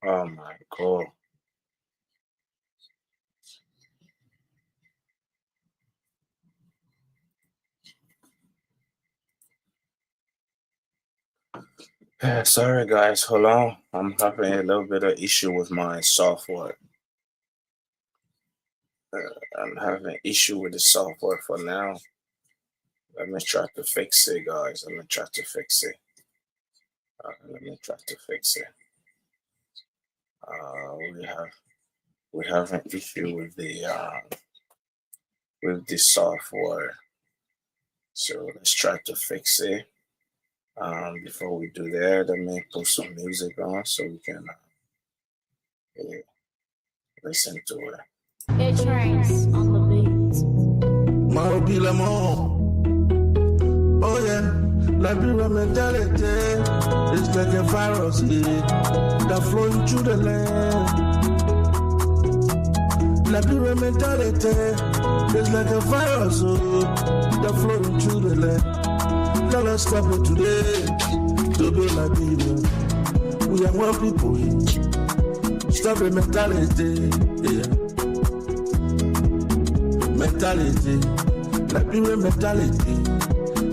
Oh my god. Sorry guys, hold on. I'm having a little bit of issue with my software. I'm having issue with the software for now. Let me try to fix it, guys. Let me try to fix it. Let me try to fix it. Uh, we have we have an issue with the software. So let's try to fix it. Before we do that, let me put some music on so we can eh, listen to it. It trains on the beat. Mobile Mo. Oh yeah, Liberia mentality is like a virus that flowing through the land. Liberia mentality is like a virus that flowing through the land. Let us stop it today to be Liberia. We are one people. Stop the mentality, yeah. Mentality, Liberia mentality.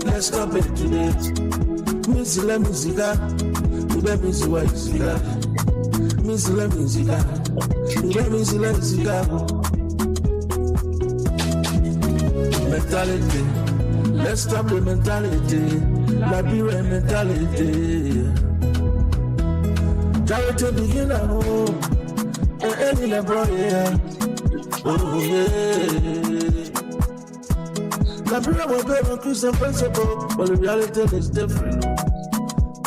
Let's stop it today. Misila musica, ube misiwa isiga. Misila musica, ube misila isiga. Mentality, let's stop the mentality. Liberia mentality. Charity begin at home, and any labor, yeah. Oh yeah. Liberia will pay on Christian principle, but the reality is different.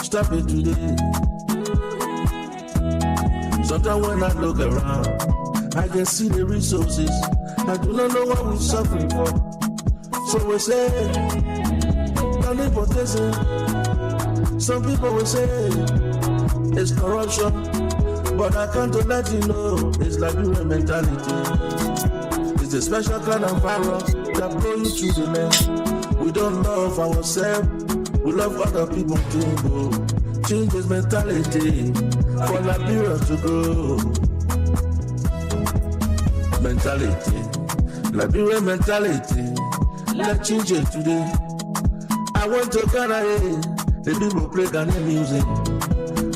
Stop it today. Sometimes when I look around, I can see the resources. I do not know what we're suffering for. So we say, nepotism. Some people will say it's corruption, but I can't let you know it's Liberian mentality. It's a special kind of virus that blow you through the land. We don't love ourselves, we love other people too. Change this mentality for Liberia to grow. Mentality, Liberia mentality. Let's change it today. I want to Ghana, the people play Ghana music.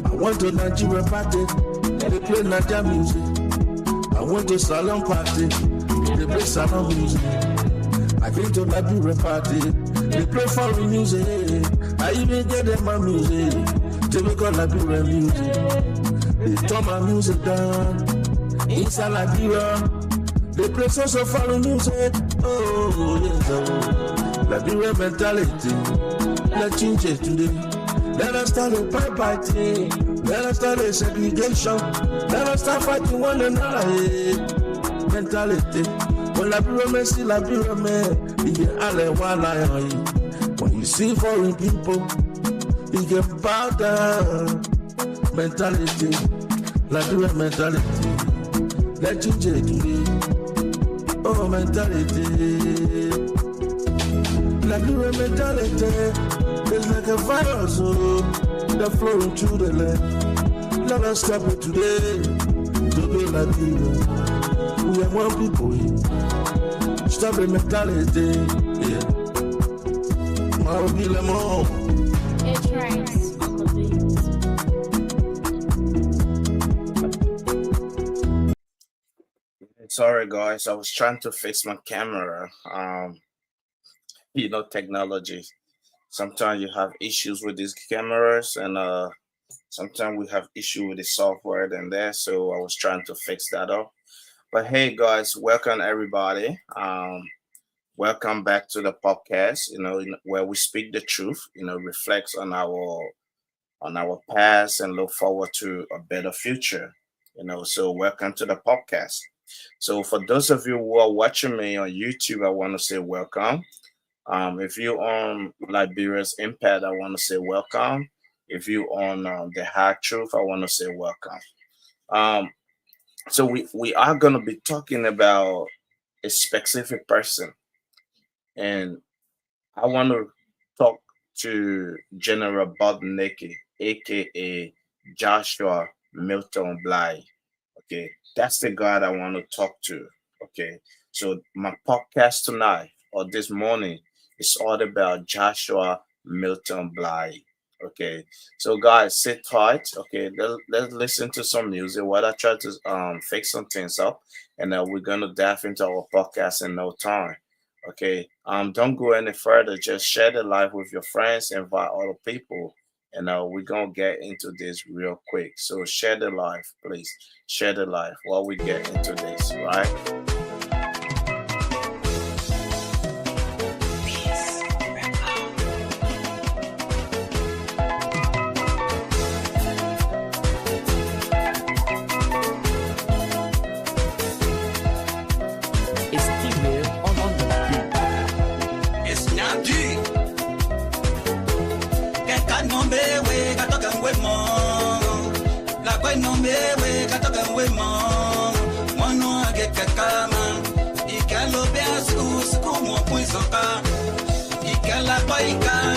I want to Nigeria party, they play Nigeria music. I want to Salon party, they play Salon music. I came to Liberia party, they play foreign music. I even get them my music, they make all Liberia music. They turn my music down, inside Liberia. They play so foreign music, oh yes, oh. Liberia mentality, let's change it today. Let us start a pipe fighting, let us start a segregation, let us start fighting one another. Mentality, when Liberia men see Liberia men, he get all one eye. When you see foreign people, he get bow down. Mentality, Liberia mentality, let's change it today. Oh, mentality, Liberia mentality is like a virus that flowing through the land. Let us stop it today to be Liberia. We are one people here. Stop the mentality, yeah. Mobile Mo. It trains on the beat. Sorry guys, I was trying to fix my camera. Technology. Sometimes you have issues with these cameras, and sometimes we have issue with the software and there. So I was trying to fix that up. But hey guys, welcome everybody. Welcome back to the podcast. Where we speak the truth. Reflects on our past and look forward to a better future. So welcome to the podcast. So for those of you who are watching me on YouTube, I want to say welcome. If you on Liberia's Impact, I want to say welcome. If you on the Hard Truth, I want to say welcome. Um, so we are gonna be talking about a specific person, and I want to talk to General Bob Necki, aka Joshua Milton Bly. Okay, that's the God I want to talk to. Okay, so my podcast tonight or this morning is all about Joshua Milton Bly. Okay, so guys, sit tight. Okay, let's listen to some music while I try to fix some things up, and we're gonna dive into our podcast in no time. Okay, don't go any further. Just share the live with your friends, invite other people, and we're gonna get into this real quick. So share the live, please. Share the live while we get into this, right?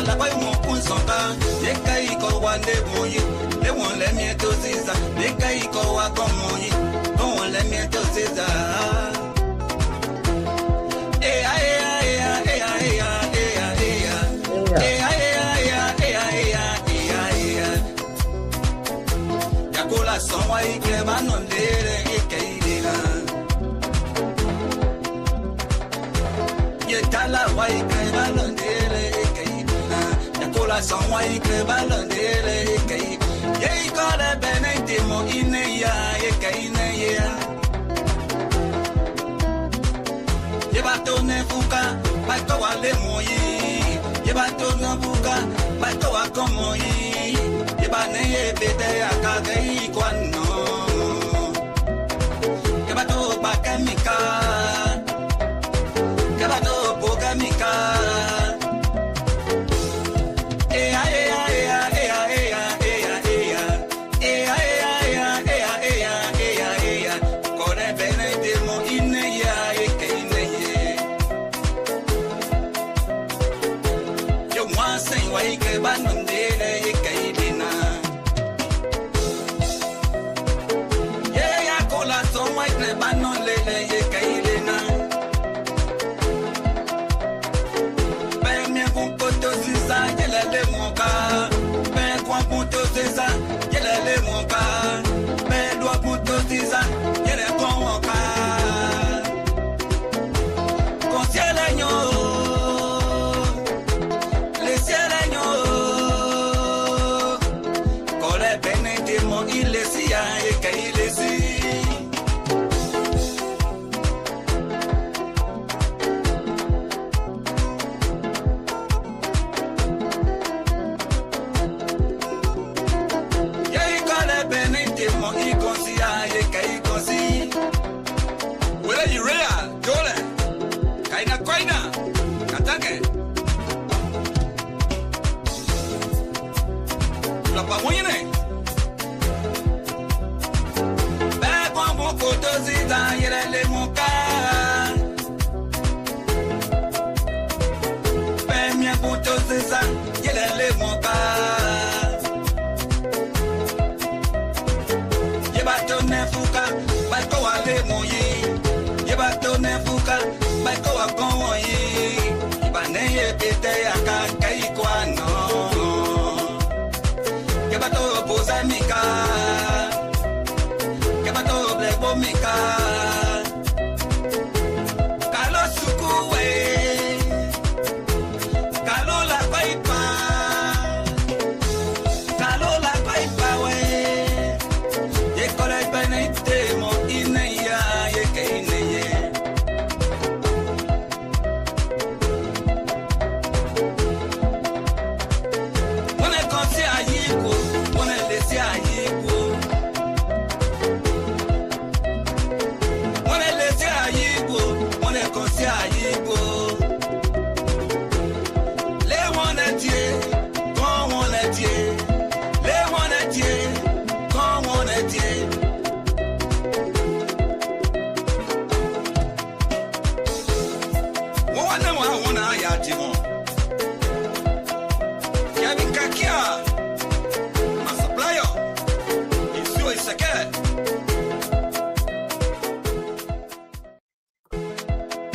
La boy mo pun sonka ye kai ko wa ne boyi le won le mi to siza le kai ko wa ko moyi ko won le mi to siza eh ay ay ay ay ya ko la son wa ike ba no le ike ina ye tala wa ike ba no la sanwa ike balondele ike ye ikole benete mo ine ya ike ine ya ye bato ne fuka bato wale moyi ye bato ne fuka bato wa komoyi ye bane ye bete akage ikwano ye bato bakemika ye bato bogamika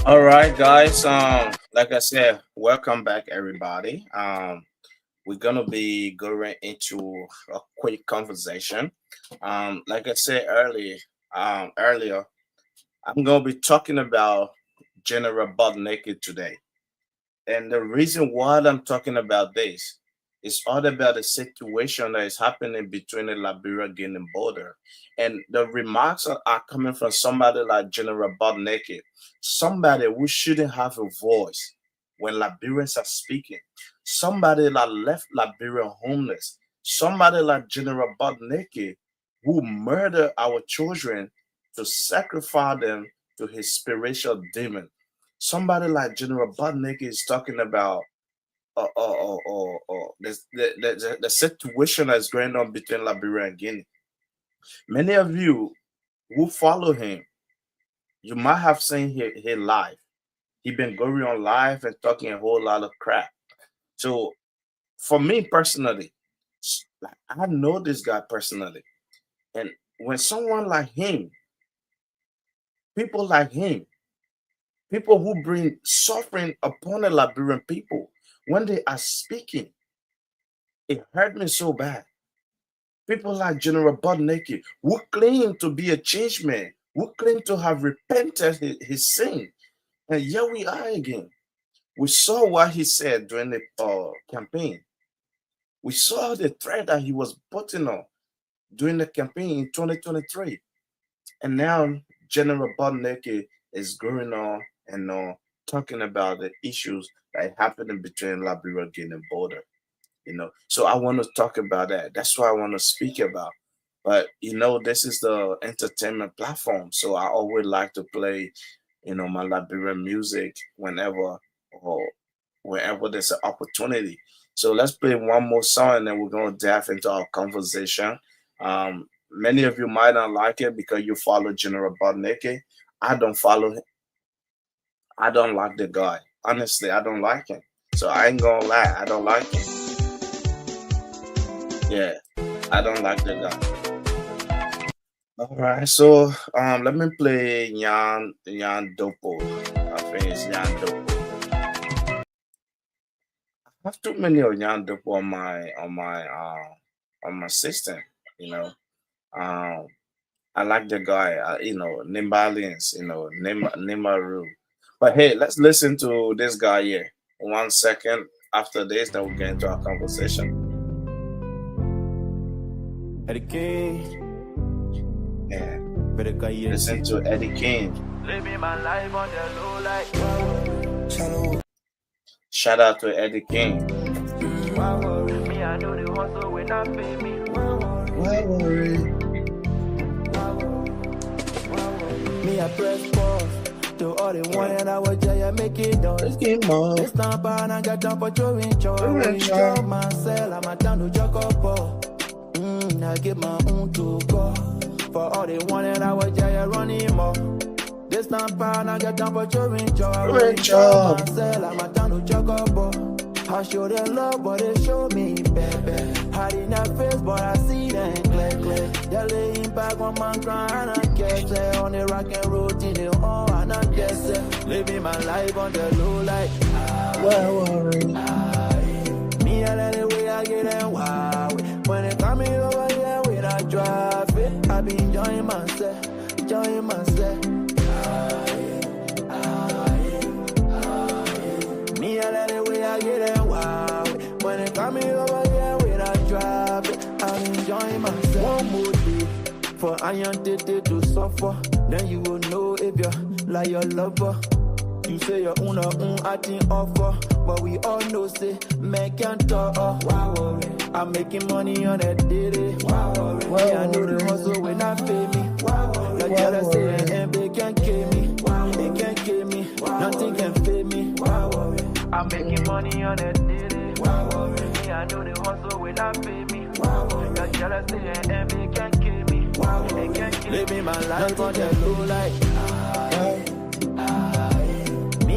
All right, guys. Like I said, welcome back, everybody. We're gonna be going into a quick conversation. Like I said earlier, I'm gonna be talking about General Butt Naked today. And the reason why I'm talking about this is all about the situation that is happening between the Liberia Guinea border. And the remarks are coming from somebody like General Bob Naked, somebody who shouldn't have a voice when Liberians are speaking, somebody that left Liberia homeless, somebody like General Bob Naked who murdered our children to sacrifice them to his spiritual demon. Somebody like General Budnick is talking about the situation that's going on between Liberia and Guinea. Many of you who follow him, you might have seen his live. He been going on live and talking a whole lot of crap. So for me personally, like, I know this guy personally, and when someone like him, people like him, people who bring suffering upon the Liberian people, when they are speaking, it hurt me so bad. People like General Bud Naked, who claim to be a changed man, who claim to have repented his sin. And here we are again. We saw what he said during the campaign. We saw the threat that he was putting on during the campaign in 2023. And now General Bud Naked is going on and talking about the issues that are happening between Liberia and Guinea border. So I want to talk about that. That's what I want to speak about. But this is the entertainment platform, so I always like to play my Liberian music whenever there's an opportunity. So let's play one more song and then we're gonna dive into our conversation. Many of you might not like it because you follow General Bodneke. I don't follow him. I don't like the guy. Honestly, I don't like him. So I ain't gonna lie, I don't like him. Yeah, I don't like the guy. All right, so let me play Yan Dopo. I think it's Yan Dopo. I have too many of Yan Dopo on my system. Um, I like the guy. Nimbalians. Nimaru. But hey, let's listen to this guy here. 1 second. After this, then we'll get into our conversation. Eddie King. Yeah. Listen to Eddie King. Living my life on the low like Shout out to Eddie King. me, I know the hustle when I pay me. Why worry? Me, I press pause to all the one and I was just make it done. Let's get more. This time and I got time for chewing Chewing chewing chow. myself, I'm a down to jog up. I get my own to go. For all the one and I was just running more. This time and I got time for chewing chow. Myself, I'm a down to jog up. I show them love, but they show me baby. Hard in their face, but I see them clear. They're laying back on my grind, I guess it. On the rock and roll, till they all, and I guess it. Living my life on the low like Why worry? me, I let it way I get them wow. When they coming over here with a traffic, I be enjoying myself. Me, I let it way I get them wow. When they coming over here with a traffic, I be enjoying myself. One more day for iron to suffer. Then you will know if you're like your lover. You say you're acting offer, but we all know say man can't talk. Wow, I'm making money on that daily. Wow, I know the hustle when I pay me. Wow, like y'all say and they can't kill me. They can't kill me. Nothing can fail me. Wow, I'm making money on that daily. Wow, I know the hustle when I pay me. Wow, like y'all say and they can't kill me. Wow, they can't kill me. Living my life on that low like.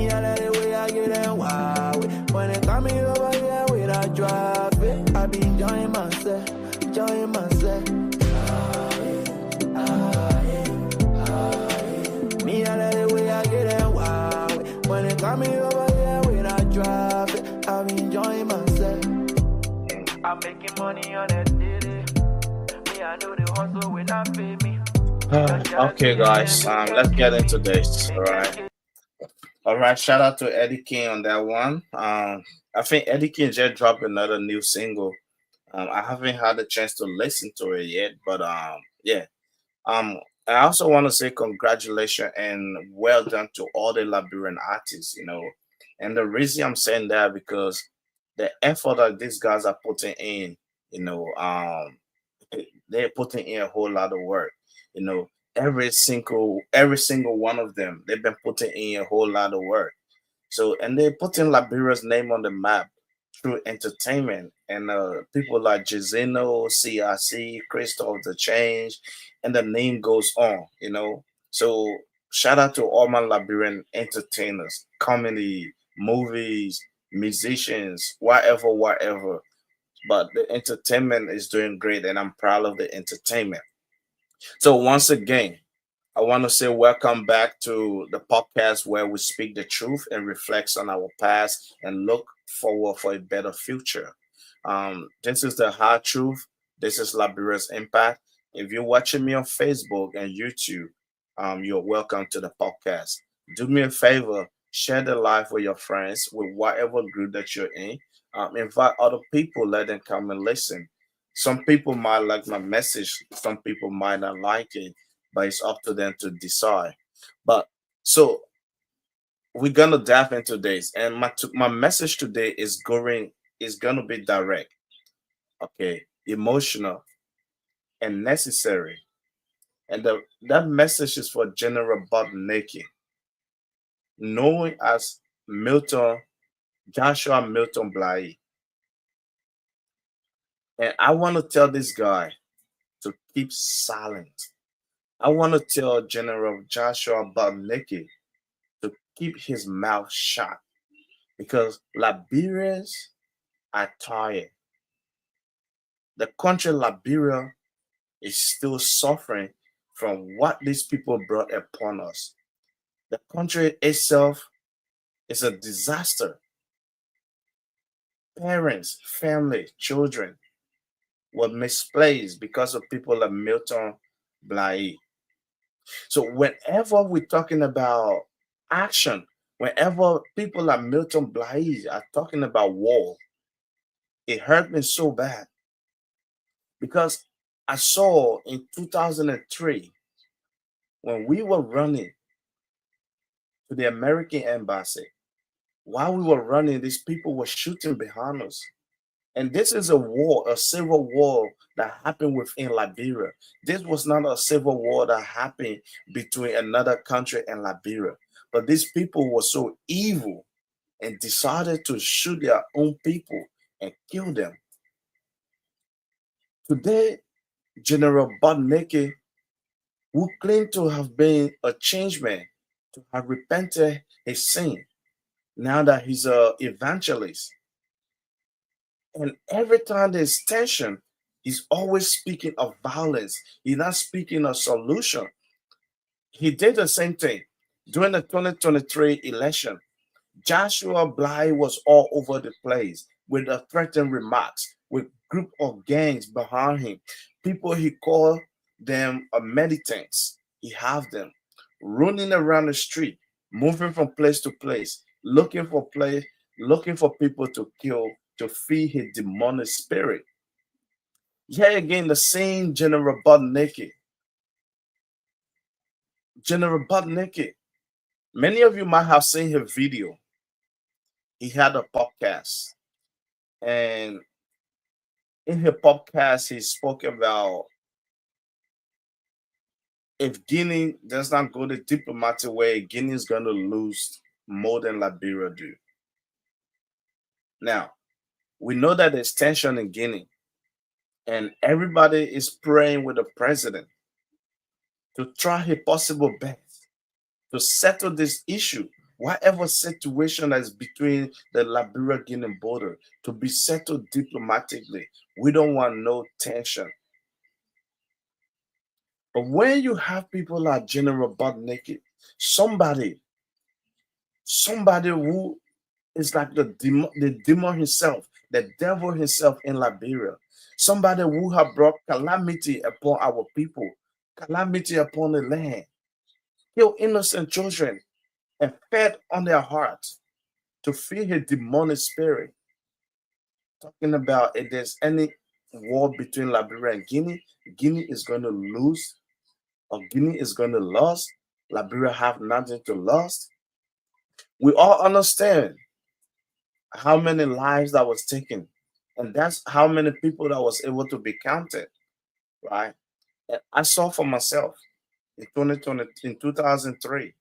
I let it way I get them wow. When they coming over here with a traffic, I be enjoying myself. Me, I let it way I get them wow. it coming over here when I drop it, I'm enjoying myself. I'm making money on a daily. Me, I know the hustle will not pay me. Okay, guys. Let's get into this. All right. All right. Shout out to Eddie King on that one. I think Eddie King just dropped another new single. I haven't had a chance to listen to it yet, but yeah. Um, I also want to say congratulations and well done to all the Liberian artists. And the reason I'm saying that because the effort that these guys are putting in, you know, um, they're putting in a whole lot of work. You know, every single one of them, they've been putting in a whole lot of work. So, and they're putting Liberia's name on the map through entertainment. And people like Jazino, CRC, Crystal of the Change, and the name goes on. So, shout out to all my Liberian entertainers, comedy, movies, musicians, whatever, whatever. But the entertainment is doing great, and I'm proud of the entertainment. So, once again, I want to say welcome back to the podcast where we speak the truth and reflects on our past and look forward for a better future. This is the hard truth. This is Liberia's impact. If you're watching me on Facebook and YouTube, you're welcome to the podcast. Do me a favor, share the live with your friends, with whatever group that you're in. Invite other people, let them come and listen. Some people might like my message, some people might not like it, but it's up to them to decide. But so we're gonna dive into this, and my message today is gonna be direct, okay, emotional and necessary, and that message is for General Bob Naked, known as Milton Joshua Milton Bly, and I want to tell this guy to keep silent. I want to tell General Joshua Bob Naked to keep his mouth shut because Liberians are tired. The country Liberia is still suffering from what these people brought upon us. The country itself is a disaster. Parents, family, children were misplaced because of people like Milton Bly. So whenever we're talking about action, whenever people like Milton Bly are talking about war, it hurt me so bad because I saw in 2003 when we were running to the American embassy, while we were running, these people were shooting behind us. And this is a war, a civil war that happened within Liberia. This was not a civil war that happened between another country and Liberia. But these people were so evil and decided to shoot their own people and kill them. Today, General Bodneke, who claimed to have been a changed man, to have repented his sin, now that he's a evangelist. And every time there's tension, he's always speaking of violence. He's not speaking of solution. He did the same thing during the 2023 election. Joshua Bly was all over the place with the threatening remarks, with group of gangs behind him. People he called them militants. He have them running around the street, moving from place to place, looking for people to kill to feed his demonic spirit. Here again, the same General Bodneke. General Bodneke. Many of you might have seen his video. He had a podcast, and in his podcast, he spoke about if Guinea does not go the diplomatic way, Guinea is going to lose more than Liberia do. Now, we know that there's tension in Guinea, and everybody is praying with the president to try his possible best to settle this issue, whatever situation that is between the Liberia Guinea border, to be settled diplomatically. We don't want no tension. But when you have people like General Bob Naked, somebody Somebody who is like the demon himself, the devil himself in Liberia. Somebody who have brought calamity upon our people, calamity upon the land, kill innocent children, and fed on their hearts to feed his demonic spirit. Talking about if there's any war between Liberia and Guinea, Guinea is going to lose, or Guinea is going to lose. Liberia have nothing to lose. We all understand how many lives that was taken, and that's how many people that was able to be counted, right? And I saw for myself in 2020, in 2003,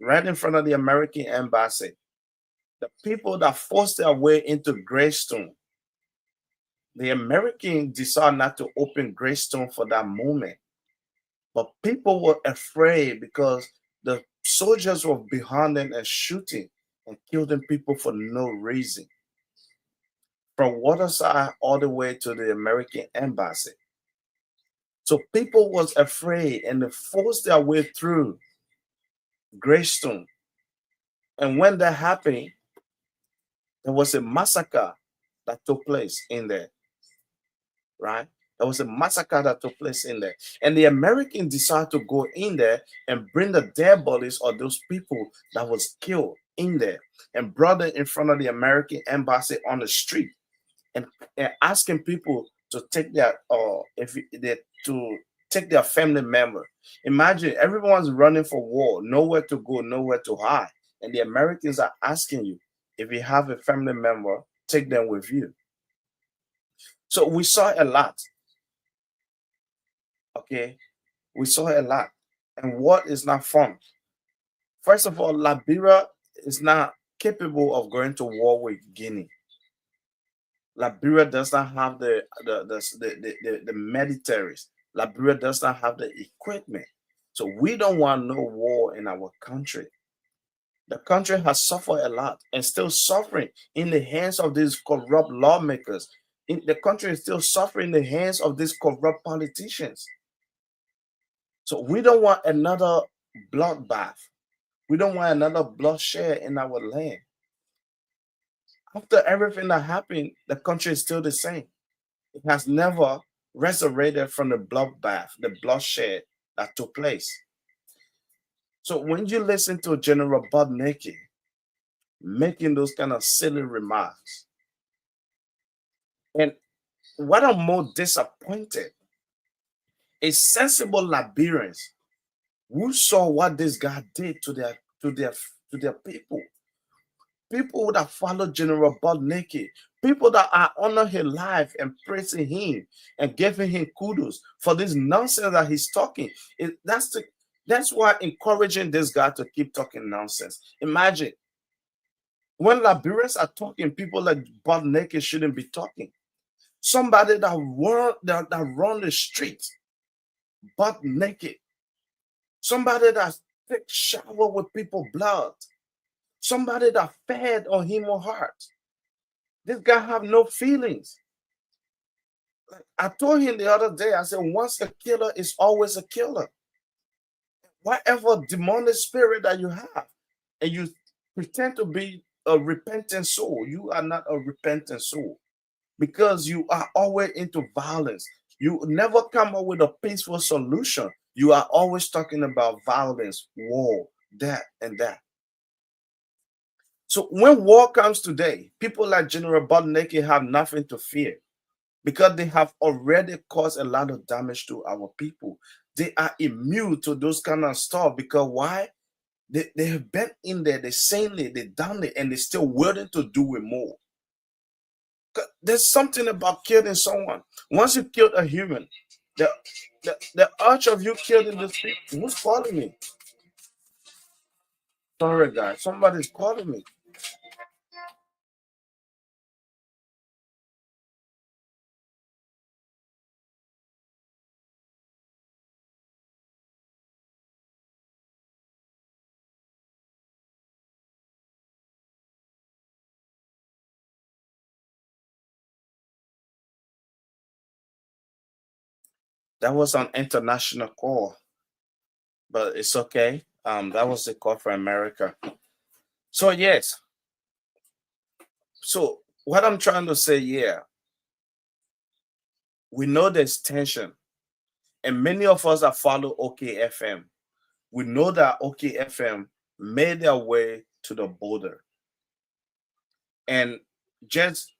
right in front of the American embassy, the people that forced their way into Greystone. The Americans decided not to open Greystone for that moment, but people were afraid because the soldiers were behind them and shooting and killing people for no reason. From Waterside all the way to the American embassy. So people was afraid and they forced their way through Greystone. And when that happened, there was a massacre that took place in there, right? There was a massacre that took place in there. And the Americans decided to go in there and bring the dead bodies of those people that was killed in there and brought them in front of the American embassy on the street and asking people to take their if they to take their family member. Imagine everyone's running for war, nowhere to go, nowhere to hide, and the Americans are asking you if you have a family member, take them with you. So we saw a lot. Okay, we saw a lot, and what is not fun? First of all, Liberia is not capable of going to war with Guinea. Liberia does not have the militaries. Liberia does not have the equipment. So we don't want no war in our country. The country has suffered a lot and still suffering in the hands of these corrupt lawmakers. The country is still suffering in the hands of these corrupt politicians. So we don't want another bloodbath. We don't want another bloodshed in our land. After everything that happened, the country is still the same. It has never resurrected from the bloodbath, the bloodshed that took place. So when you listen to General Budneke making those kind of silly remarks, and what I'm more disappointed is sensible Liberians who saw what this guy did to their people. People that follow General Budneke, people that are honoring his life and praising him and giving him kudos for this nonsense that he's talking. That's why encouraging this guy to keep talking nonsense. Imagine when Liberians are talking, people like Budneke shouldn't be talking. Somebody that run the street, butt naked. Somebody that take shower with people blood. Somebody that fed on him or heart. This guy have no feelings. Like I told him the other day, I said, once a killer is always a killer. Whatever demonic spirit that you have, and you pretend to be a repentant soul, you are not a repentant soul because you are always into violence. You never come up with a peaceful solution. You are always talking about violence, war, that, and that. So when war comes today, people like General Budneke have nothing to fear because they have already caused a lot of damage to our people. They are immune to those kind of stuff because why? They have been in there, they seen it, they done it, and they're still willing to do it more. There's something about killing someone. Once you killed a human, the urge of you killing this people. Who's calling me? Sorry, guys. Somebody's calling me. That was an international call, but it's okay. That was a call for America. So yes, so what I'm trying to say, yeah, we know there's tension, and many of us that follow OKFM, we know that OKFM made their way to the border, and just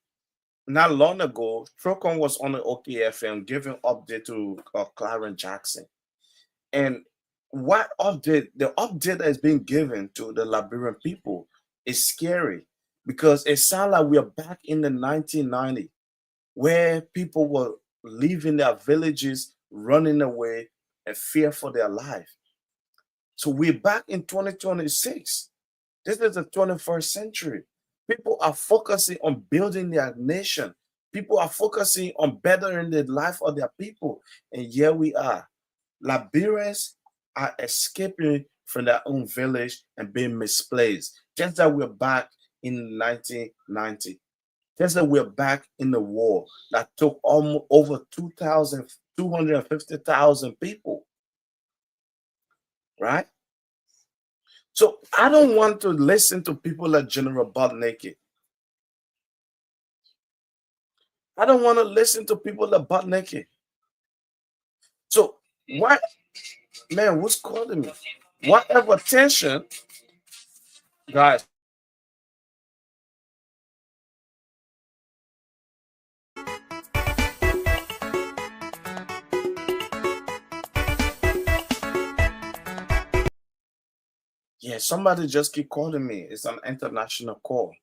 not long ago, Trocon was on the OKFM giving update to Clarence Jackson. And what update, the update that is being given to the Liberian people is scary because it sounds like we are back in the 1990s where people were leaving their villages, running away, and fear for their life. So we're back in 2026. This is the 21st century. People are focusing on building their nation. People are focusing on bettering the life of their people. And here we are. Liberians are escaping from their own village and being misplaced. Just that we're back in 1990. Just that we're back in the war that took almost over 250,000 people, right? So I don't want to listen to people like General Butt Naked. I don't want to listen to people like Butt Naked. So what, man, who's calling me? Whatever tension, guys. Yeah, somebody just keep calling me. It's an international call.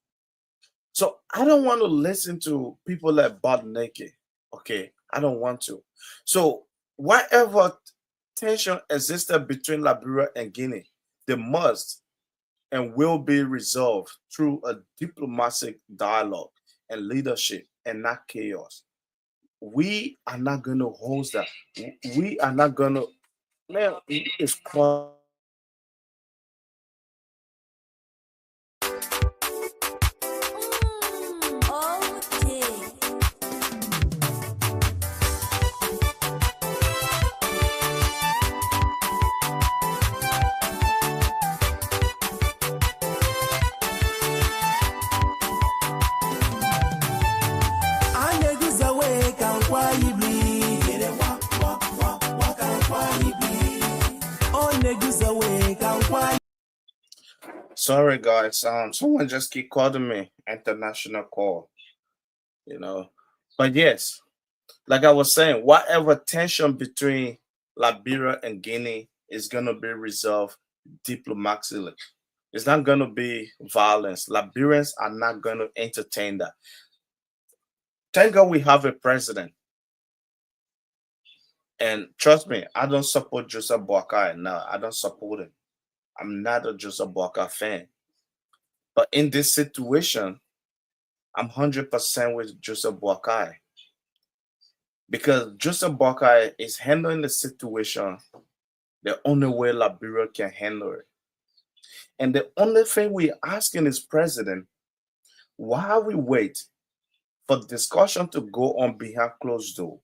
So I don't want to listen to people like Butt Naked. Okay, I don't want to. So whatever tension existed between Liberia and Guinea, they must and will be resolved through a diplomatic dialogue and leadership and not chaos. We are not going to host that. We are not going to, man, it's called. Okay. Sorry, guys. Someone just keep calling me. International call, you know. But yes, like I was saying, whatever tension between Liberia and Guinea is gonna be resolved diplomatically. It's not gonna be violence. Liberians are not gonna entertain that. Thank God we have a president. And trust me, I don't support Joseph Boakai. No, I don't support him. I'm not a Joseph Boakai fan. But in this situation, I'm 100% with Joseph Boakai because Joseph Boakai is handling the situation the only way Liberia can handle it. And the only thing we're asking is president, while we wait for the discussion to go on behind closed door,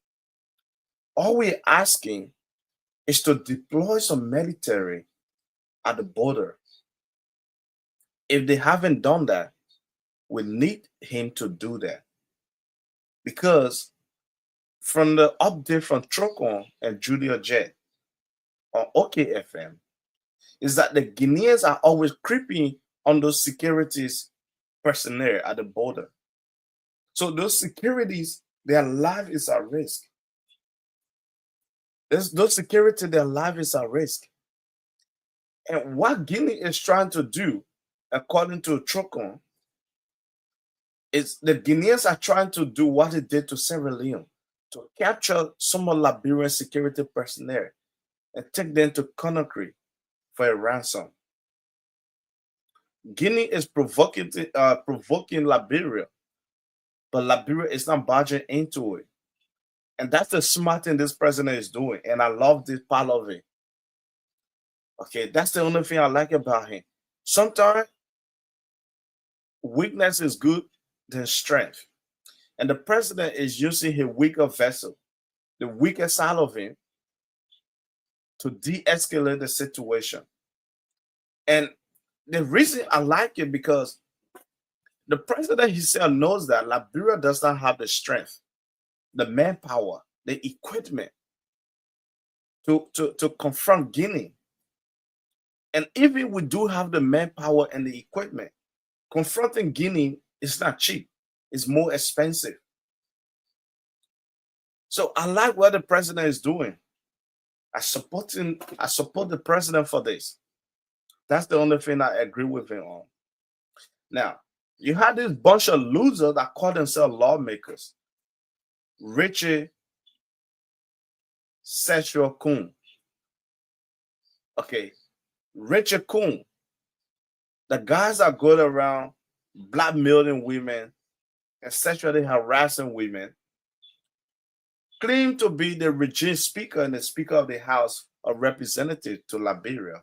all we're asking is to deploy some military at the border. If they haven't done that, we need him to do that. Because from the update from Trocon and Julia Jet on OKFM, is that the Guineans are always creeping on those securities personnel at the border. So those securities, their life is at risk. Those security, their life is at risk. And what Guinea is trying to do, according to Trocon, is the Guineans are trying to do what it did to Sierra Leone, to capture some of Liberian security personnel and take them to Conakry for a ransom. Guinea is provoking Liberia, but Liberia is not budging into it. And that's the smart thing this president is doing. And I love this part of it. Okay, that's the only thing I like about him. Sometimes weakness is good than strength. And the president is using his weaker vessel, the weaker side of him, to de escalate the situation. And the reason I like it because the president himself knows that Liberia does not have the strength, the manpower, the equipment to confront Guinea. And even we do have the manpower and the equipment, confronting Guinea is not cheap. It's more expensive. So I like what the president is doing. I support the president for this. That's the only thing I agree with him on. Now, you had this bunch of losers that call themselves lawmakers. Richie Sexual Coon. Okay. Richard Coon. The guys that go around blackmailing women and sexually harassing women claim to be the regime speaker and the speaker of the House of Representatives to Liberia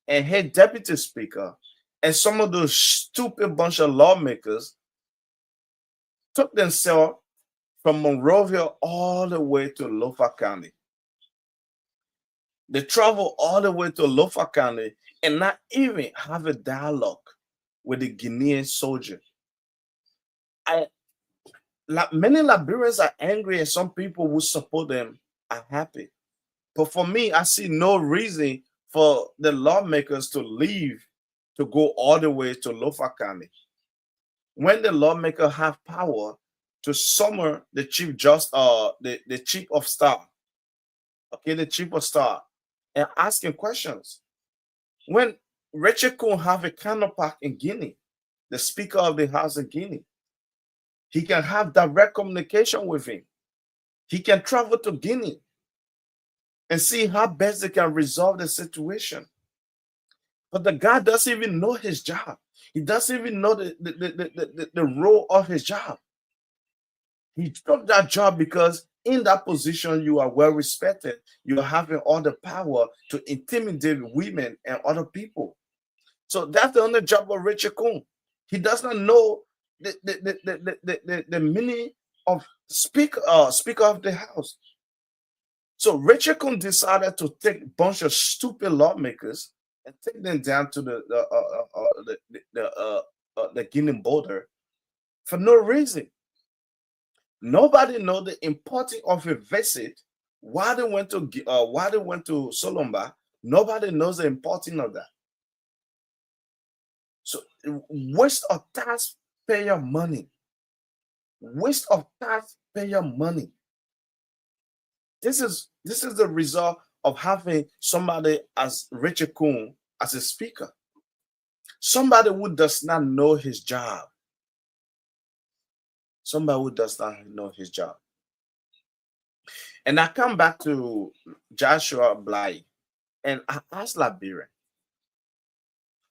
and head deputy speaker. And some of those stupid bunch of lawmakers took themselves from Monrovia all the way to Lofa County. They travel all the way to Lofa County and not even have a dialogue with the Guinean soldier. Many Liberians are angry, and some people who support them are happy. But for me, I see no reason for the lawmakers to leave to go all the way to Lofa County. When the lawmaker have power to summon the the chief of staff, okay, the chief of staff, and asking questions. When Richard Coon have a counterpart in Guinea, the Speaker of the House in Guinea, he can have direct communication with him. He can travel to Guinea and see how best they can resolve the situation. But the guy doesn't even know his job. He doesn't even know the role of his job. He took that job because in that position, you are well respected. You are having all the power to intimidate women and other people. So that's the only job of Richard Coon. He does not know the meaning of speaker of the House. So Richard Coon decided to take a bunch of stupid lawmakers and take them down to the Guinea border for no reason. Nobody knows the importance of a visit. Why they went to Solomba? Nobody knows the importance of that. So waste of taxpayer money. Waste of taxpayer money. This is the result of having somebody as Richard Coon as a speaker. Somebody who does not know his job. Somebody who does not know his job. And I come back to Joshua Bly and I ask Liberia,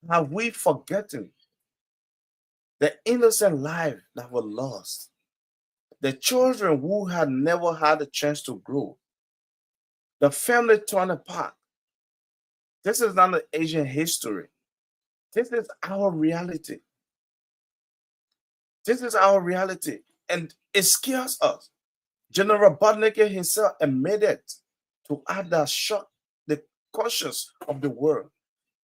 have we forgotten the innocent lives that were lost? The children who had never had a chance to grow. The family torn apart. This is not an Asian history. This is our reality. This is our reality. And it scares us. General Bodneke himself admitted to others shock the conscience of the world,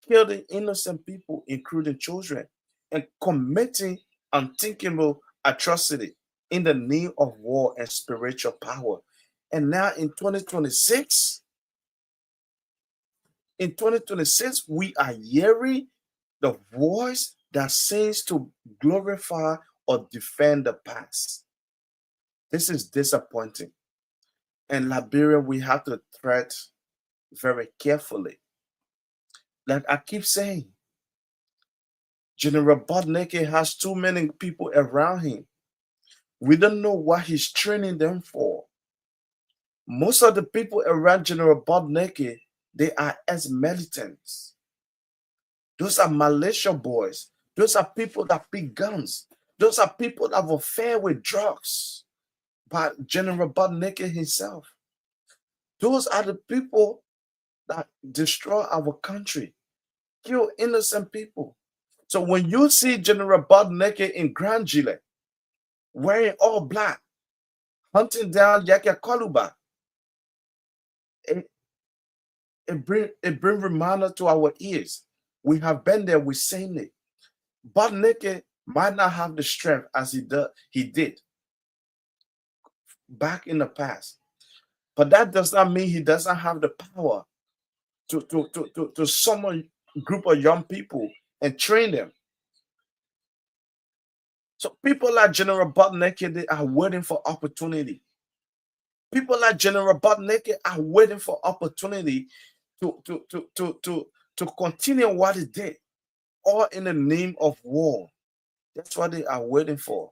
killing innocent people, including children, and committing unthinkable atrocity in the name of war and spiritual power. And now in 2026, we are hearing the voice that seems to glorify or defend the past. This is disappointing. And Liberia, we have to tread very carefully. Like I keep saying, General Bodneke has too many people around him. We don't know what he's training them for. Most of the people around General Bodneke, they are ex-militants. Those are militia boys. Those are people that pick guns. Those are people that were fair with drugs by General Bodneke himself. Those are the people that destroy our country, kill innocent people. So when you see General Bodneke in Grand Gile, wearing all black, hunting down Yaka Koluba, it bring reminder to our ears We have been there, we've seen it. But Naked might not have the strength as he did back in the past. But that does not mean he doesn't have the power to summon a group of young people and train them. So people like General Butt Naked, they are waiting for opportunity. People like General Butt Naked are waiting for opportunity to continue what he did, all in the name of war. That's what they are waiting for.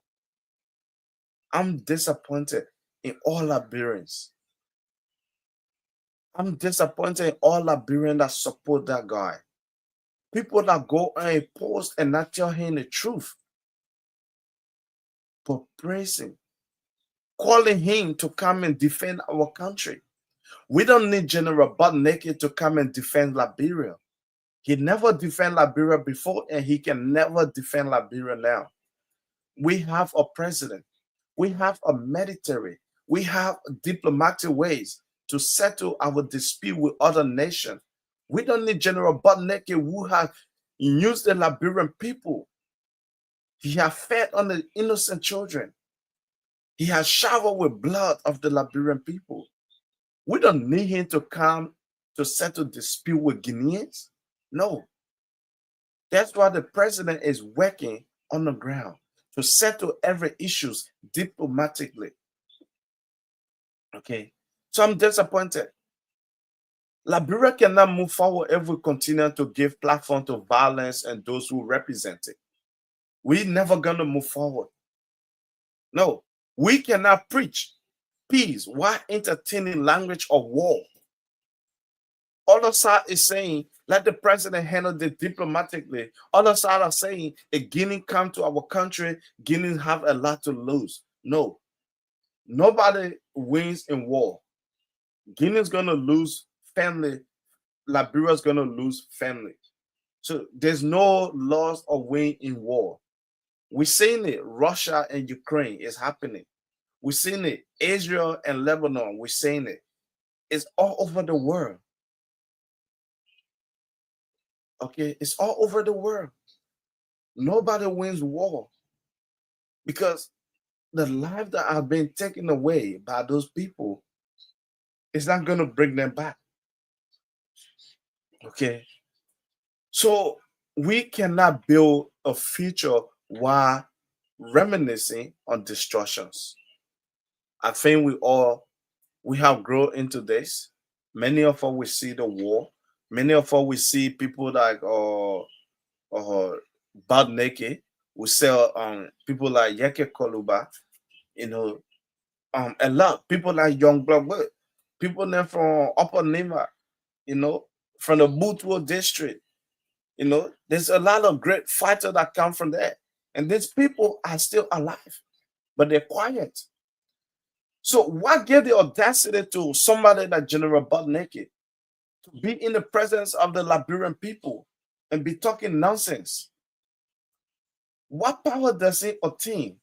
I'm disappointed in all Liberians. I'm disappointed in all Liberians that support that guy. People that go on a post and not tell him the truth, but praise him, calling him to come and defend our country. We don't need General Butt Naked to come and defend Liberia. He never defended Liberia before, and he can never defend Liberia now. We have a president. We have a military. We have diplomatic ways to settle our dispute with other nations. We don't need General Butt Naked who has used the Liberian people. He has fed on the innocent children. He has showered with blood of the Liberian people. We don't need him to come to settle dispute with Guineans. No. That's why the president is working on the ground to settle every issues diplomatically. Okay. So I'm disappointed. Liberia cannot move forward if we continue to give platform to violence and those who represent it. We're never going to move forward. No, we cannot preach peace while entertaining language of war. Other side is saying, let the president handle it diplomatically. Other side are saying, if Guinea come to our country, Guineans have a lot to lose. No, nobody wins in war. Guinea's going to lose family. Liberia's going to lose family. So there's no loss or win in war. We're seeing it. Russia and Ukraine is happening. We're seeing it. Israel and Lebanon, we're seeing it. It's all over the world. Okay, it's all over the world. Nobody wins war because the life that have been taken away by those people is not going to bring them back. Okay, so we cannot build a future while reminiscing on destructions. I think we have grown into this. Many of us we see the war. Many of us we see people like Butt Naked. We sell people like Yeke Koluba, you know, a lot people like Young Blood, people then from Upper Nima, you know, from the Butwo district, you know, there's a lot of great fighters that come from there, and these people are still alive, but they're quiet. So what gave the audacity to somebody like General Butt Naked to be in the presence of the Liberian people and be talking nonsense? What power does it attain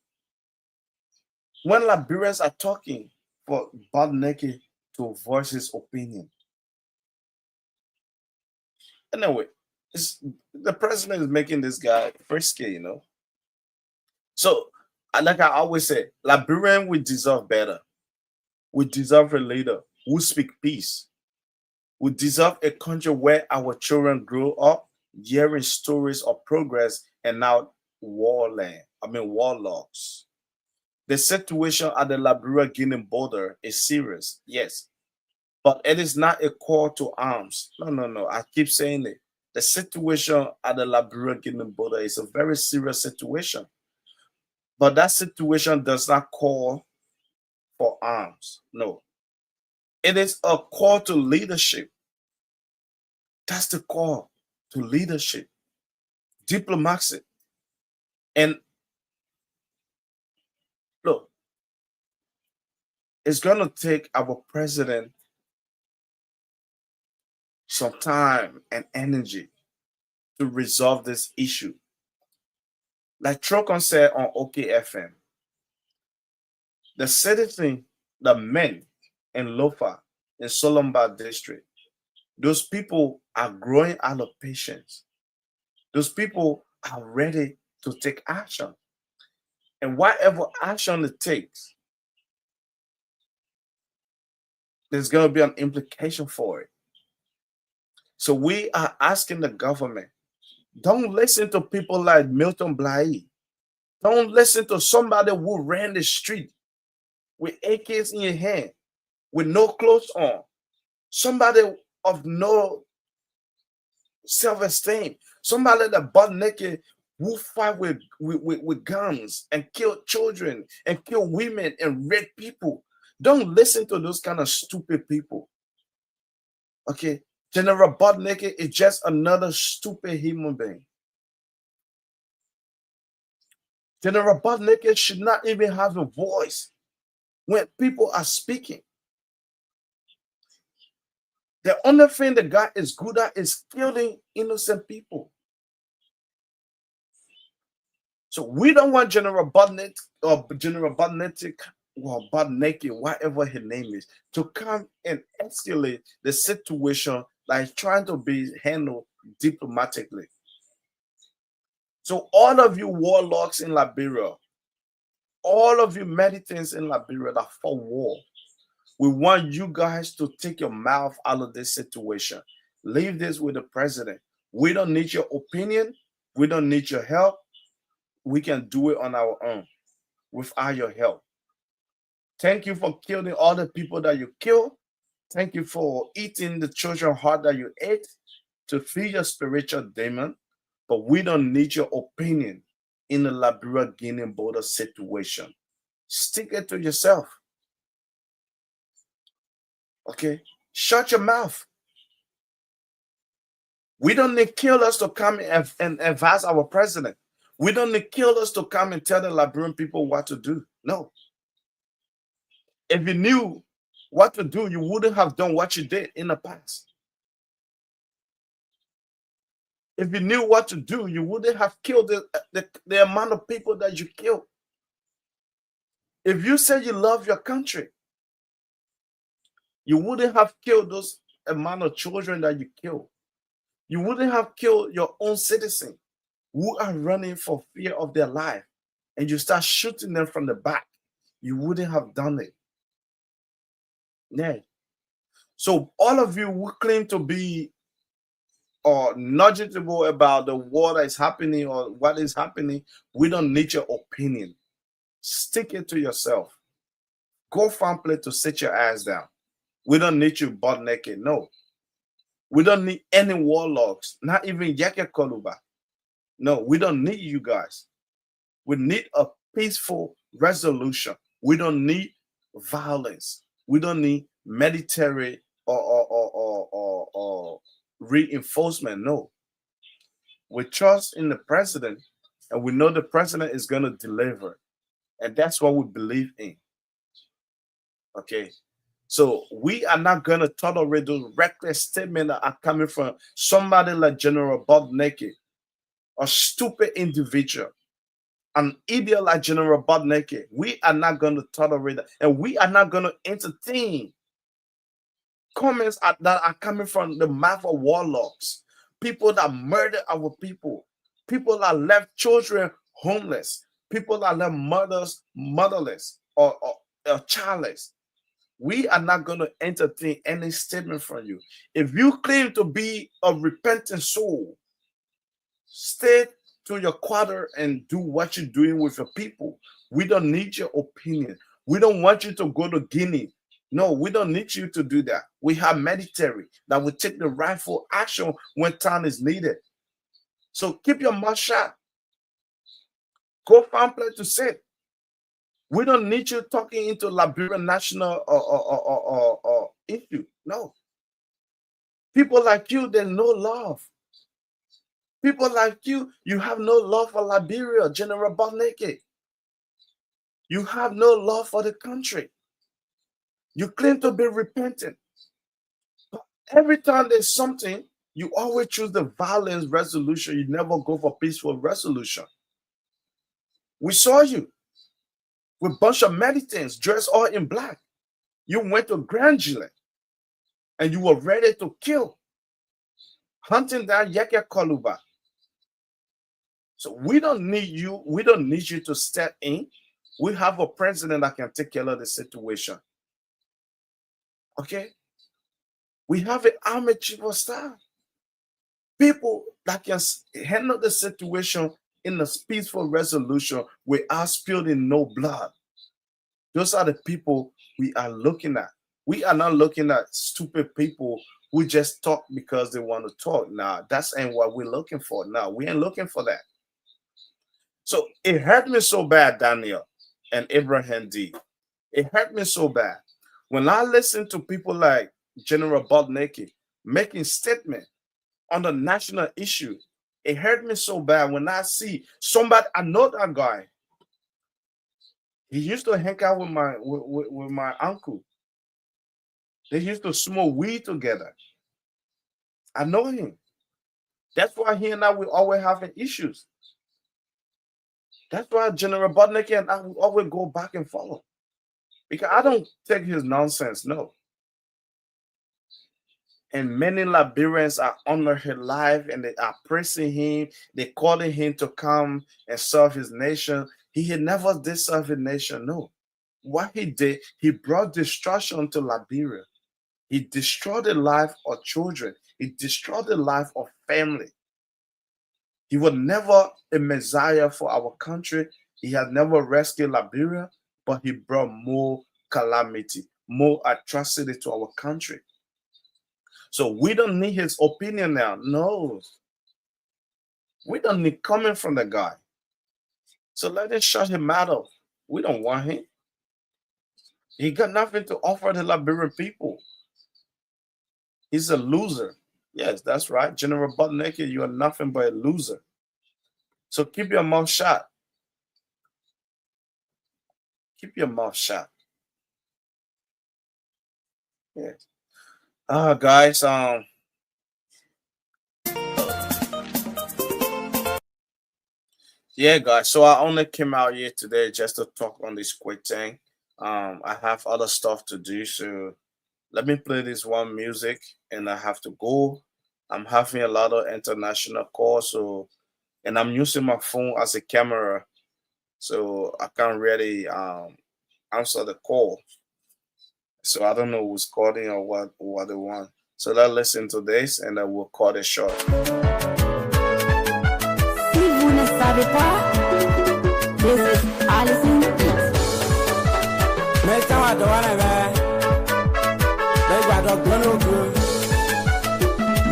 when Liberians are talking for Butt Naked to voice his opinion? Anyway, the president is making this guy frisky, you know. So, like I always say, Liberian, we deserve better. We deserve a leader who speak peace. We deserve a country where our children grow up hearing stories of progress and now warlocks. The situation at the Liberia-Guinea border is serious, yes, but it is not a call to arms. No. I keep saying it. The situation at the Liberia-Guinea border is a very serious situation, but that situation does not call for arms. No, it is a call to leadership. That's the call to leadership, diplomacy, and look, it's going to take our president some time and energy to resolve this issue. Like Trocon said on OKFM, the citizen, the men in Lofa, in Solomba district, those people are growing out of patience. Those people are ready to take action. And whatever action it takes, there's going to be an implication for it. So we are asking the government, don't listen to people like Milton Bly. Don't listen to somebody who ran the street with AKs in your hand, with no clothes on. Somebody of no self-esteem. Somebody that butt naked who fight with guns and kill children and kill women and rape people. Don't listen to those kind of stupid people. Okay? General Butt Naked is just another stupid human being. General Butt Naked should not even have a voice when people are speaking. The only thing the guy is good at is killing innocent people. So we don't want General Budnet or General Budnetic or Budneki, whatever his name is, to come and escalate the situation that is trying to be handled diplomatically. So all of you warlocks in Liberia, all of you militants in Liberia that fought war, we want you guys to take your mouth out of this situation. Leave this with the president. We don't need your opinion. We don't need your help. We can do it on our own without your help. Thank you for killing all the people that you killed. Thank you for eating the children's heart that you ate to feed your spiritual demon. But we don't need your opinion in the Liberia-Guinea border situation. Stick it to yourself. Okay? Shut your mouth. We don't need killers to come and advise our president. We don't need killers to come and tell the Liberian people what to do. No. If you knew what to do, you wouldn't have done what you did in the past. If you knew what to do, you wouldn't have killed the amount of people that you killed. If you said you love your country, you wouldn't have killed those amount of children that you killed. You wouldn't have killed your own citizens who are running for fear of their life, and you start shooting them from the back. You wouldn't have done it. Yeah. So all of you who claim to be knowledgeable about the war that is happening or what is happening, we don't need your opinion. Stick it to yourself. Go find a place to sit your ass down. We don't need you butt naked. No. We don't need any warlocks, not even Yeke Koluba. No, we don't need you guys. We need a peaceful resolution. We don't need violence. We don't need military or reinforcement. No. We trust in the president, and we know the president is going to deliver. And that's what we believe in. Okay. So we are not going to tolerate those reckless statements that are coming from somebody like General Bob Naked, a stupid individual, an idiot like General Bob Naked. We are not going to tolerate that. And we are not going to entertain comments that are coming from the mouth of warlocks, people that murder our people, people that left children homeless, people that left mothers motherless or childless. We are not going to entertain any statement from you. If you claim to be a repentant soul, stay to your quarter and do what you're doing with your people. We don't need your opinion. We don't want you to go to Guinea. No, we don't need you to do that. We have military that will take the rightful action when time is needed. So keep your mouth shut. Go find a place to sit. We don't need you talking into Liberian national issue. No. People like you, there's no love. People like you, you have no love for Liberia, General Boneke. You have no love for the country. You claim to be repentant. But every time there's something, you always choose the violence resolution. You never go for peaceful resolution. We saw you with a bunch of militants dressed all in black. You went to Grandjule and you were ready to kill, hunting down Yeke Koluba. So we don't need you. We don't need you to step in. We have a president that can take care of the situation. Okay, we have an army chief of staff, people that can handle the situation in a peaceful resolution without spilling no blood. Those are the people we are looking at. We are not looking at stupid people who just talk because they want to talk. Now, that's ain't what we're looking for. Now, we ain't looking for that. So it hurt me so bad, Daniel and Abraham D. It hurt me so bad. When I listen to people like General Bodneki making statement on the national issue, it hurt me so bad when I see somebody, I know that guy. He used to hang out with with my uncle. They used to smoke weed together. I know him. That's why he and I will always having issues. That's why General Bodneki and I will always go back and forth. Because I don't take his nonsense, no. And many Liberians are under his life and they are praising him. They're calling him to come and serve his nation. He had never did serve his nation, no. What he did, he brought destruction to Liberia. He destroyed the life of children. He destroyed the life of family. He was never a messiah for our country. He has never rescued Liberia, but he brought more calamity, more atrocity to our country. So we don't need his opinion now. No. We don't need coming from the guy. So let us shut him out of. We don't want him. He got nothing to offer the Liberian people. He's a loser. Yes, that's right. General Butneke, you are nothing but a loser. So keep your mouth shut. Keep your mouth shut. Yes. Guys, yeah, guys. So I only came out here today just to talk on this quick thing. I have other stuff to do, so let me play this one music and I have to go. I'm having a lot of international calls, so and I'm using my phone as a camera, so I can't really answer the call. So I don't know who's calling or what they want. So let's listen to this and then we'll call it short. Si vous ne savez pas, this is Alison Beats. Mais ça va devoir aller. Mais va donc donner au cœur.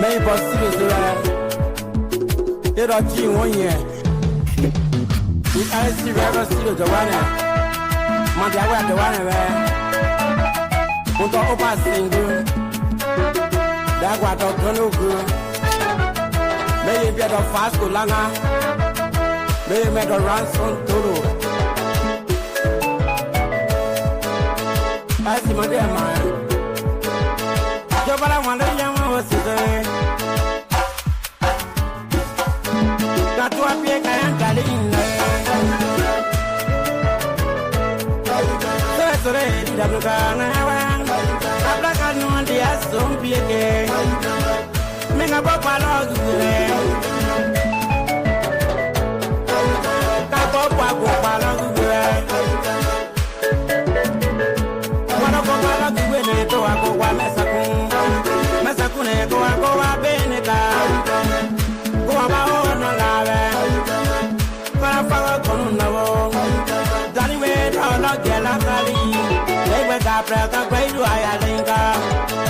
Mais il pense que c'est vrai. Et donc tu vois hier. Il a essayé de se le devoir. Moi j'ai devoir aller. On doit pas single. D'agua donc donner au cœur. Mais il vient de face au langa. Mais il met de rançon tout. I see my dear man. Yo, but I wonder, young man, what's it doing? Got to appear, I am calling. So it's already the look on. I'm like I know the ass don't be again. Make a pop a log today. Pop a log today. To ako wa mesakune to ako wa beneka ko ba ono lave para para kono nawo dali we to lo gela kali le we ka pra ka kwai lu aya linga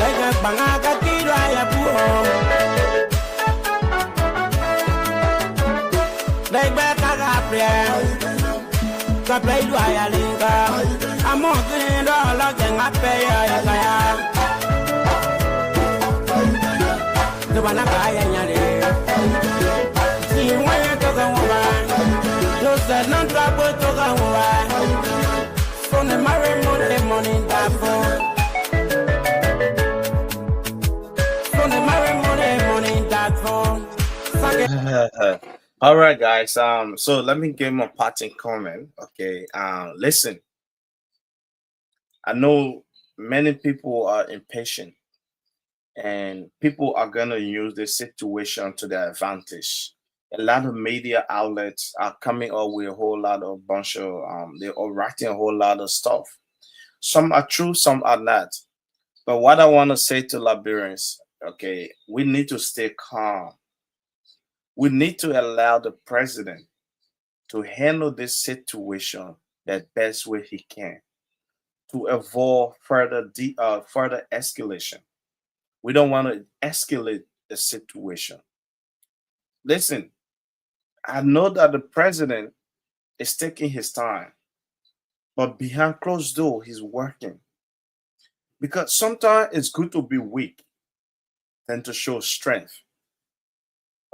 le ka banga ka ki lu aya pu ho le we ka ka pra ka play lu aya linga amo que no lo que ngape ya ya de bana kaya nyale si moye to ga wa no se no trouble to ga wa so ne mare money da fo so ne mare money da fo. All right, guys. So let me give my parting comment. Okay. Listen. I know many people are impatient and people are going to use this situation to their advantage. A lot of media outlets are coming up with a whole lot of bunch of they are writing a whole lot of stuff. Some are true, some are not. But what I want to say to Liberians, okay, we need to stay calm. We need to allow the president to handle this situation the best way he can to avoid further escalation. We don't want to escalate the situation. Listen, I know that the president is taking his time, but behind closed door, he's working. Because sometimes it's good to be weak than to show strength.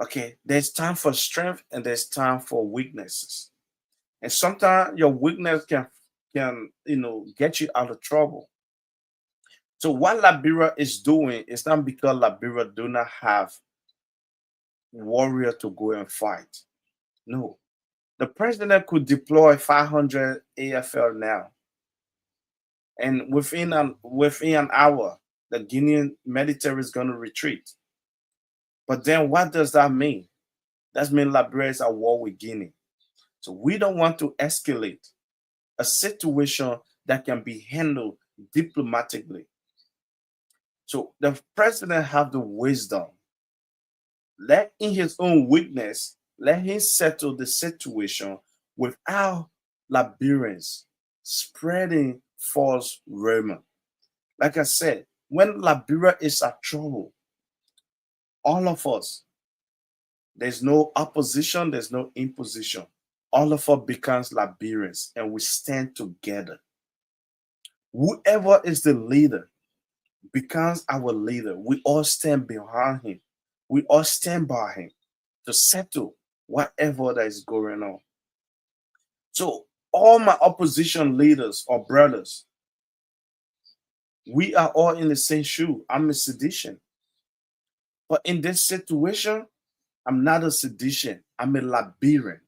Okay, there's time for strength and there's time for weaknesses. And sometimes your weakness can get you out of trouble. So what Liberia is doing is not because Liberia do not have warrior to go and fight. No, the president could deploy 500 AFL now, and within an hour, the Guinean military is going to retreat. But then, what does that mean? That means Liberia is at war with Guinea. So we don't want to escalate a situation that can be handled diplomatically. So the president have the wisdom. Let in his own weakness, let him settle the situation without Liberians spreading false rumor. Like I said, when Liberia is at trouble, all of us, there's no opposition, there's no imposition. All of us becomes Liberians and we stand together. Whoever is the leader becomes our leader. We all stand behind him. We all stand by him to settle whatever that is going on. So all my opposition leaders or brothers, we are all in the same shoe. I'm a sedition. But in this situation, I'm not a sedition. I'm a Liberian.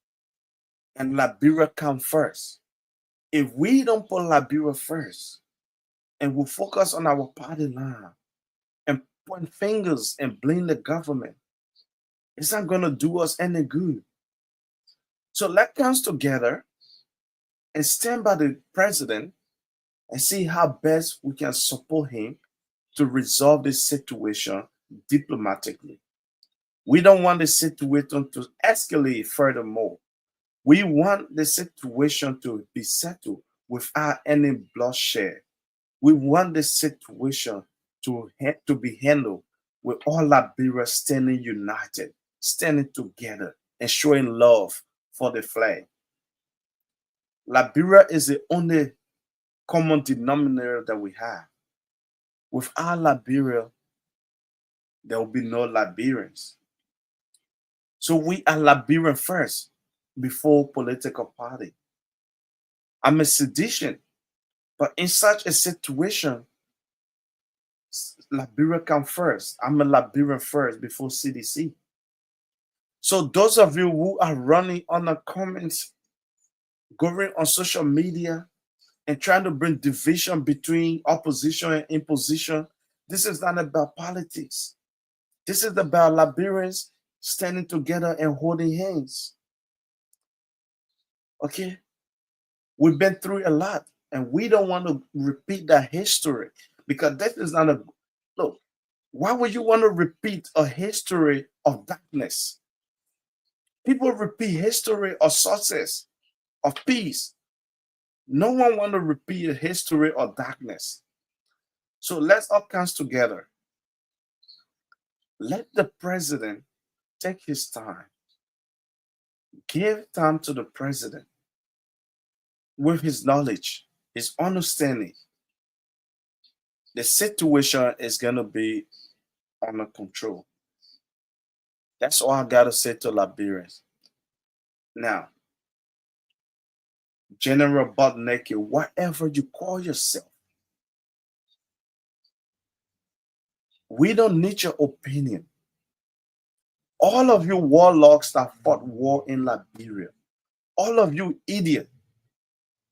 And Liberia come first. If we don't put Liberia first and we focus on our party line and point fingers and blame the government, it's not going to do us any good. So let's come together and stand by the president and see how best we can support him to resolve this situation diplomatically. We don't want the situation to escalate furthermore. We want the situation to be settled without any bloodshed. We want the situation to be handled with all Liberia standing united, standing together, and showing love for the flag. Liberia is the only common denominator that we have. Without Liberia, there will be no Liberians. So we are Liberian first before political party. I'm a sedition, but in such a situation, Liberia come first. I'm a Liberian first before CDC. So those of you who are running on the comments, going on social media and trying to bring division between opposition and imposition, this is not about politics. This is about Liberians standing together and holding hands. Okay? We've been through a lot and we don't want to repeat that history because this is not a look. Why would you want to repeat a history of darkness? People repeat history of success, of peace. No one want to repeat a history of darkness. So let's all come together. Let the president take his time. Give time to the president with his knowledge, his understanding. The situation is going to be under control. That's all I got to say to Liberians. Now, General Botneke, whatever you call yourself, we don't need your opinion. All of you warlocks that fought war in Liberia, all of you idiots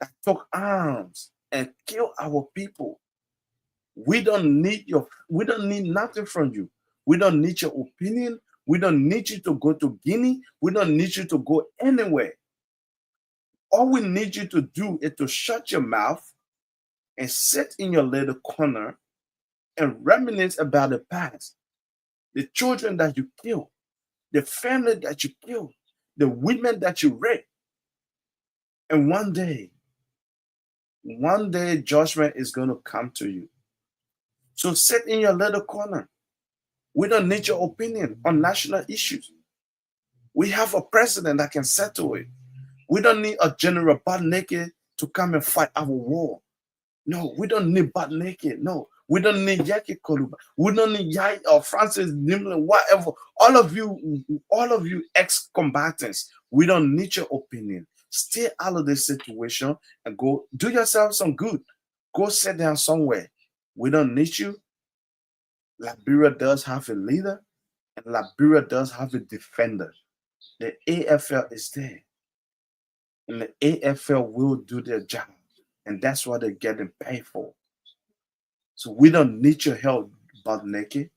that took arms and killed our people, we don't need nothing from you. We don't need your opinion. We don't need you to go to Guinea. We don't need you to go anywhere. All we need you to do is to shut your mouth and sit in your little corner and reminisce about the past, the children that you killed, the family that you killed, the women that you raped. And one day, judgment is going to come to you. So sit in your little corner. We don't need your opinion on national issues. We have a president that can settle it. We don't need a general butt naked to come and fight our war. No, we don't need butt naked. No, we don't need Yaki Koluba. We don't need Yai or Francis Nimlin, whatever. All of you ex-combatants, we don't need your opinion. Stay out of this situation and go do yourself some good. Go sit down somewhere. We don't need you. Liberia does have a leader, and Liberia does have a defender. The AFL is there, and the AFL will do their job, and that's what they're getting paid for. So we don't need your help, butt naked.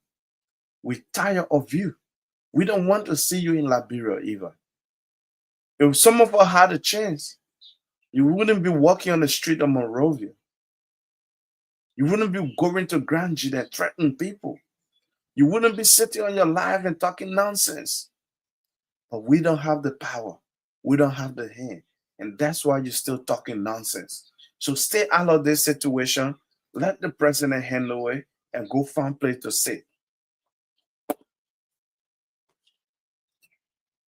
We're tired of you. We don't want to see you in Liberia either. If some of us had a chance, you wouldn't be walking on the street of Monrovia. You wouldn't be going to Grand G and threatening people. You wouldn't be sitting on your live and talking nonsense. But we don't have the power. We don't have the hand. And that's why you're still talking nonsense. So stay out of this situation. Let the president handle it and go find a place to sit.